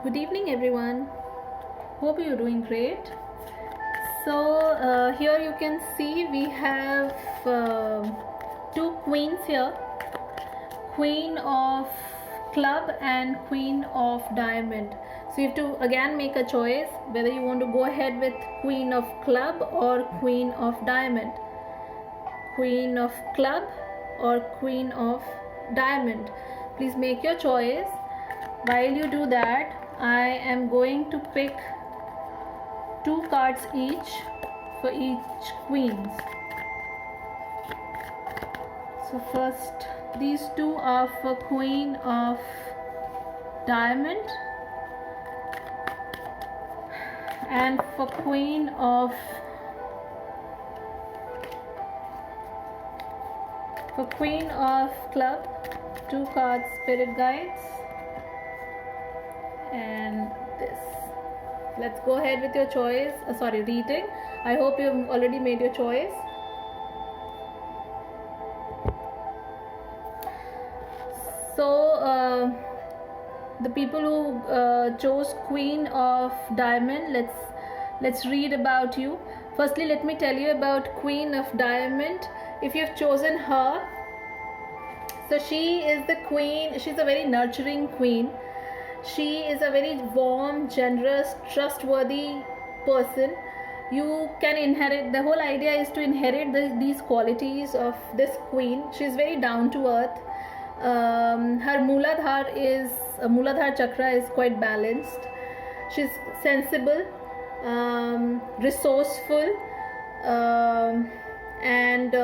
Good evening, everyone. Hope you're doing great. So, here you can see we have two queens here, Queen of Club and Queen of Diamond. So, you have to again make a choice whether you want to go ahead with Queen of Club or Queen of Diamond. Queen of Club or Queen of Diamond. Please make your choice. While you do that, I am going to pick two cards each for each queens. So first, these two are for Queen of Diamond and for Queen of Club. Two cards, Spirit Guides, and this. Let's go ahead with your choice. Reading. I hope you've already made your choice. So the people who chose Queen of Diamond, let's read about you. Firstly, let me tell you about Queen of Diamond. If you've chosen her, so she is the queen. She's a very nurturing queen. She is a very warm, generous, trustworthy person. You can inherit, the whole idea is to inherit these qualities of this queen. She's very down to earth. Her Muladhara chakra is quite balanced. She's sensible, resourceful, and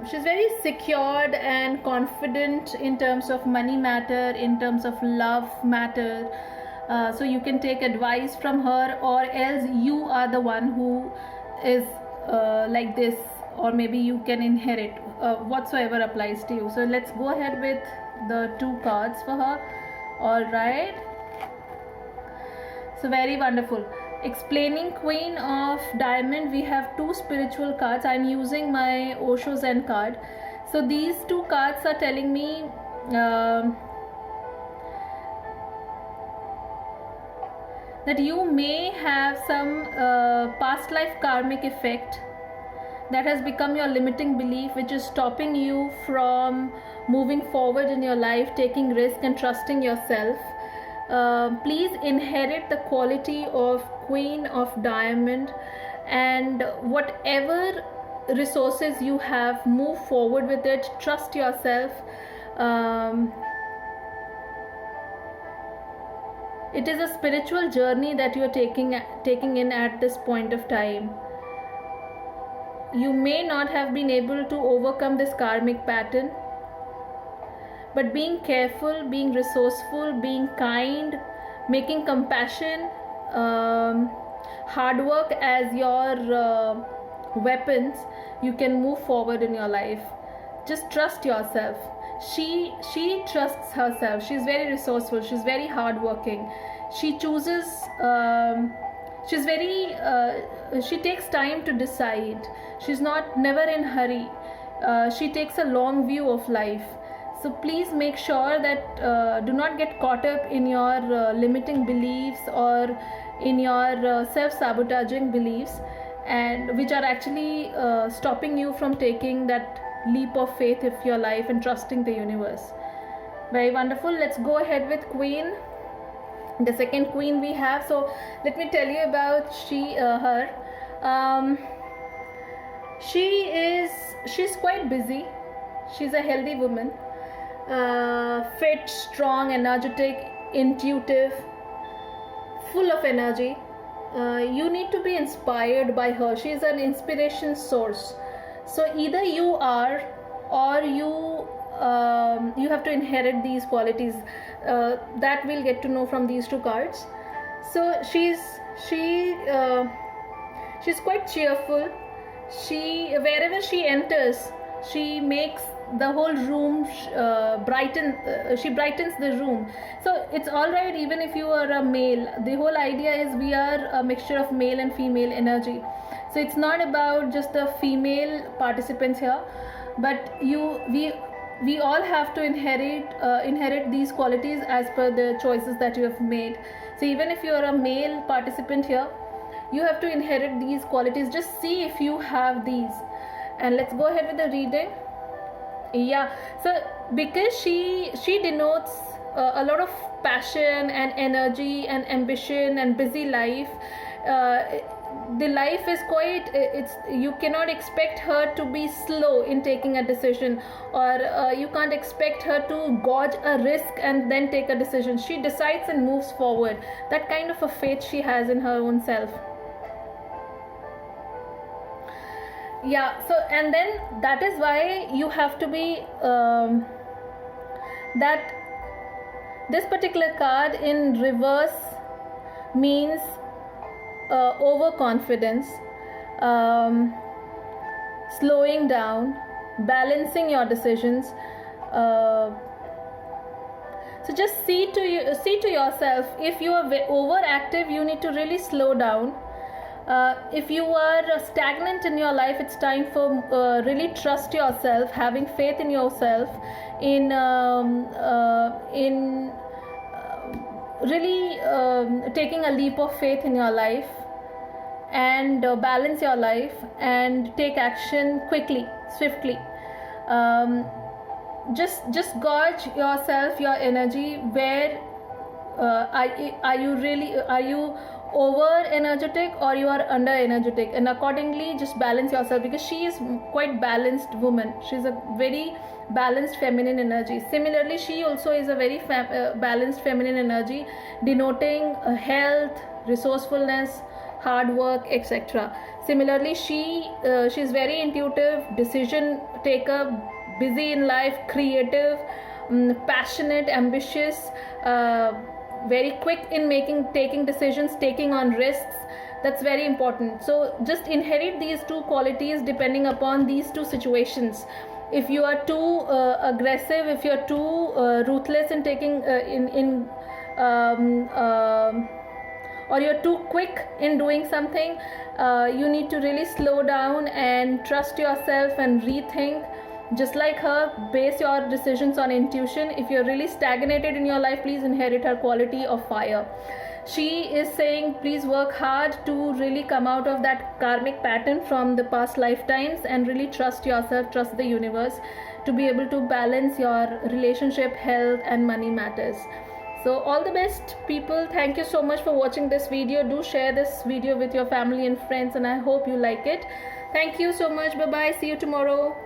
she's very secured and confident in terms of money matter, in terms of love matter. So you can take advice from her, or else you are the one who is like this, or maybe you can inherit whatsoever applies to you. So let's go ahead with the two cards for her. All right, so very wonderful. Explaining Queen of Diamond, we have two spiritual cards. I'm using my Osho Zen card. So these two cards are telling me that you may have some past life karmic effect that has become your limiting belief, which is stopping you from moving forward in your life, taking risk and trusting yourself. Please inherit the quality of Queen of Diamond, and whatever resources you have, move forward with it. Trust yourself. It is a spiritual journey that you are taking in at this point of time. You may not have been able to overcome this karmic pattern, but being careful, being resourceful, being kind, making compassion, hard work as your weapons, you can move forward in your life. Just trust yourself. She trusts herself. She's very resourceful. She's very hardworking. She chooses. She's very. She takes time to decide. She's never in hurry. She takes a long view of life. So please make sure that do not get caught up in your limiting beliefs or in your self-sabotaging beliefs, and which are actually stopping you from taking that leap of faith of your life and trusting the universe. Very wonderful. Let's go ahead with Queen, the second queen we have. So let me tell you about her. She's quite busy. She's a healthy woman, fit, strong, energetic, intuitive, full of energy. You need to be inspired by her. She is an inspiration source. So either you are, or you have to inherit these qualities. That we'll get to know from these two cards. So she's quite cheerful. Wherever she enters, she makes the whole room brighten. She brightens the room. So it's all right even if you are a male. The whole idea is we are a mixture of male and female energy. So it's not about just the female participants here, but we all have to inherit these qualities as per the choices that you have made. So even if you are a male participant here, you have to inherit these qualities. Just see if you have these. And let's go ahead with the reading. Yeah, so because she denotes a lot of passion and energy and ambition and busy life. The life is quite, you cannot expect her to be slow in taking a decision, or you can't expect her to gauge a risk and then take a decision. She decides and moves forward. That kind of a faith she has in her own self. Yeah, so and then that is why you have to be that this particular card in reverse means overconfidence, slowing down, balancing your decisions. So just see to yourself. If you are overactive, you need to really slow down. If you are stagnant in your life, it's time for really trust yourself, having faith in yourself, in really taking a leap of faith in your life, and balance your life and take action quickly, swiftly. Just gauge yourself, your energy. Where are you over energetic or you are under energetic, and accordingly just balance yourself, because she is quite balanced woman. She's a very balanced feminine energy. Similarly, she also is a very balanced feminine energy, denoting health, resourcefulness, hard work, etc. Similarly, she's very intuitive, decision taker, busy in life, creative, passionate, ambitious, very quick in taking decisions, taking on risks. That's very important. So just inherit these two qualities depending upon these two situations. If you are too aggressive, if you're too ruthless in taking or you're too quick in doing something, you need to really slow down and trust yourself and rethink. Just like her, base your decisions on intuition. If you're really stagnated in your life, please inherit her quality of fire. She is saying please work hard to really come out of that karmic pattern from the past lifetimes, and really trust yourself, trust the universe, to be able to balance your relationship, health and money matters. So all the best, people. Thank you so much for watching this video. Do share this video with your family and friends, and I hope you like it. Thank you so much. Bye bye. See you tomorrow.